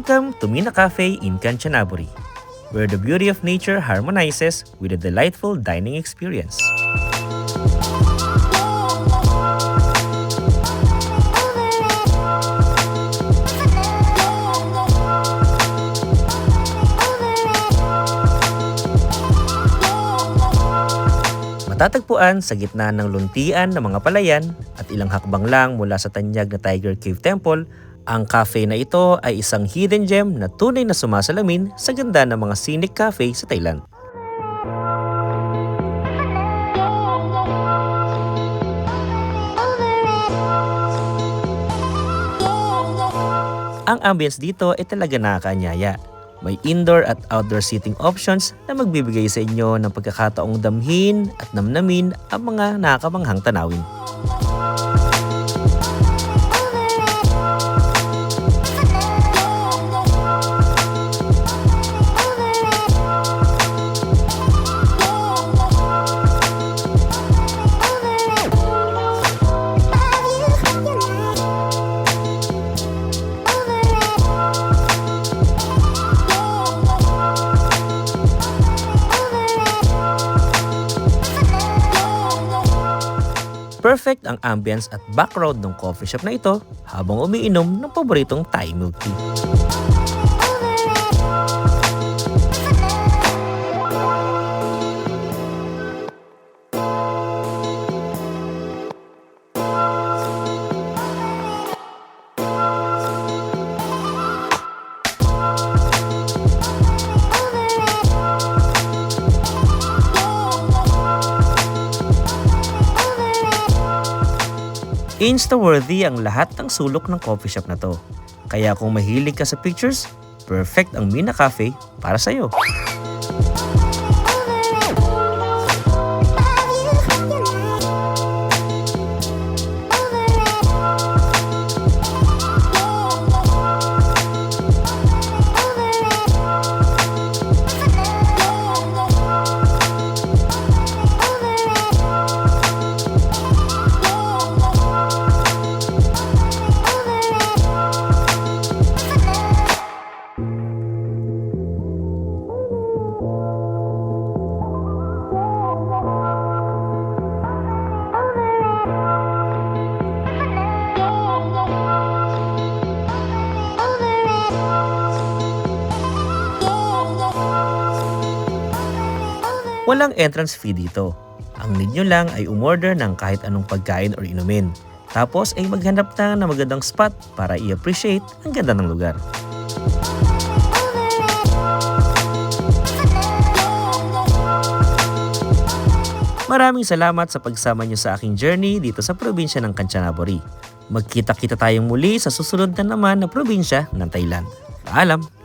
Welcome to Mina Cafe in Kanchanaburi, where the beauty of nature harmonizes with a delightful dining experience. Matatagpuan sa gitna ng luntian ng mga palayan at ilang hakbang lang mula sa tanyag na Tiger Cave Temple, ang cafe na ito ay isang hidden gem na tunay na sumasalamin sa ganda ng mga scenic cafe sa Thailand. Ang ambience dito ay talaga nakakaanyaya. May indoor at outdoor seating options na magbibigay sa inyo ng pagkakataong damhin at namnamin ang mga nakakamanghang tanawin. Perfect ang ambience at background ng coffee shop na ito habang umiinom ng paboritong Thai milk tea. Insta-worthy ang lahat ng sulok ng coffee shop na to. Kaya kung mahilig ka sa pictures, perfect ang Mina Cafe para sa'yo. Walang entrance fee dito. Ang need nyo lang ay umorder ng kahit anong pagkain or inumin. Tapos ay maghanap na ng magandang spot para i-appreciate ang ganda ng lugar. Maraming salamat sa pagsama nyo sa aking journey dito sa probinsya ng Kanchanaburi. Magkita-kita tayong muli sa susunod na naman na probinsya ng Thailand. Paalam!